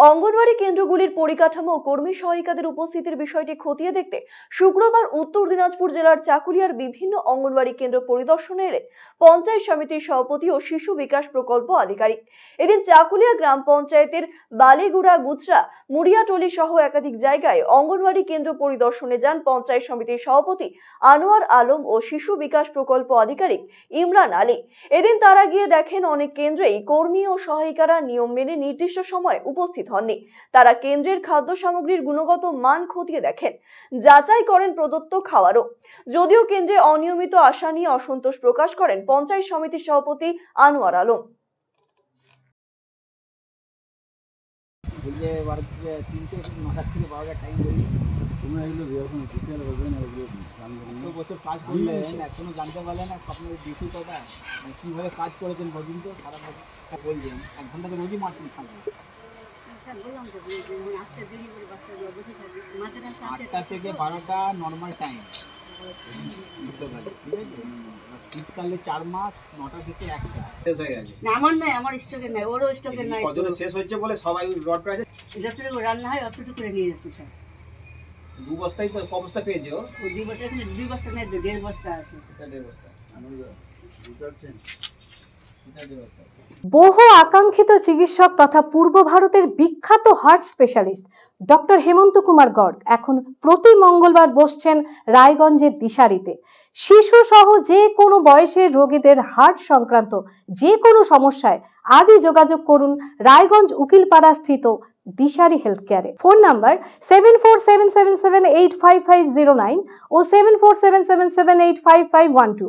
অঙ্গনওয়াড়ি কেন্দ্রগুলির পরিকাঠামো ও কর্মী সহায়িকাদের উপস্থিতির বিষয়টি খতিয়ে দেখতে শুক্রবার উত্তর দিনাজপুর জেলার চাকুলিয়ার বিভিন্ন অঙ্গনওয়াড়ি কেন্দ্র পরিদর্শনে এলেন পঞ্চায়েত সমিতির সভাপতি ও শিশু বিকাশ প্রকল্প আধিকারিক। এদিন চাকুলিয়া গ্রাম পঞ্চায়েতের বালিগুড়া গুচরা মুড়িয়াটলি সহ একাধিক জায়গায় অঙ্গনওয়াড়ি কেন্দ্র পরিদর্শনে যান পঞ্চায়েত সমিতির সভাপতি আনোয়ার আলম ও শিশু বিকাশ প্রকল্প আধিকারিক ইমরান আলী। এদিন তারা গিয়ে দেখেন অনেক কেন্দ্রেই কর্মী ও সহায়িকারা নিয়ম মেনে নির্দিষ্ট সময় উপস্থিত হননি। তারা কেন্দ্রের খাদ্য সামগ্রীর গুণগত মান খতিয়ে দেখেন, যাচাই করেন প্রদত্ত খাবারও। যদিও কেন্দ্রে অনিয়মিত আসা নিয়ে অসন্তোষ প্রকাশ করেন পঞ্চায়েত সমিতির সভাপতি আনোয়ার আলম। এখনো জানতে পারলে না আপনার ডিউটি কটা কিভাবে কাজ করেছেন পর্যন্ত সারা বলবেন। 1 ঘন্টা তো রোজই মাঠ থাকবে। 8টা থেকে 12টা নর্মাল টাইম, শীতকালে 4 মাস 9টা থেকে 1টা শেষ হয়ে গেছে। না আমার নাই, আমার স্টকের নাই, ওরও স্টকের নাই। কতটা শেষ হচ্ছে বলে সবাই রড প্রাইসে যতটুকু রান্না হয় অতটুকু করে নিয়ে যাচ্ছে স্যার। 2 বস্তাই তো ক বস্তা পেয়েছে ও? ওই 2 বস্তা, এখানে 2 বস্তা নেই, 1.5 বস্তা আছে। এটা 1.5 বস্তা। বহু আকাঙ্ক্ষিত চিকিৎসক তথা পূর্ব ভারতের বিখ্যাত হার্ট স্পেশালিস্ট ডক্টর হেমন্ত কুমার গর্গ এখন প্রতি মঙ্গলবার বসছেন রায়গঞ্জের দিশারিতে। শিশু সহ যে কোনো বয়সের রোগীদের হার্ট সংক্রান্ত যে কোনো সমস্যায় আজই যোগাযোগ করুন রায়গঞ্জ উকিলপাড়া স্থিত দিশারি হেলথ কেয়ারে। ফোন নাম্বার 7477785509 ও 7477785512।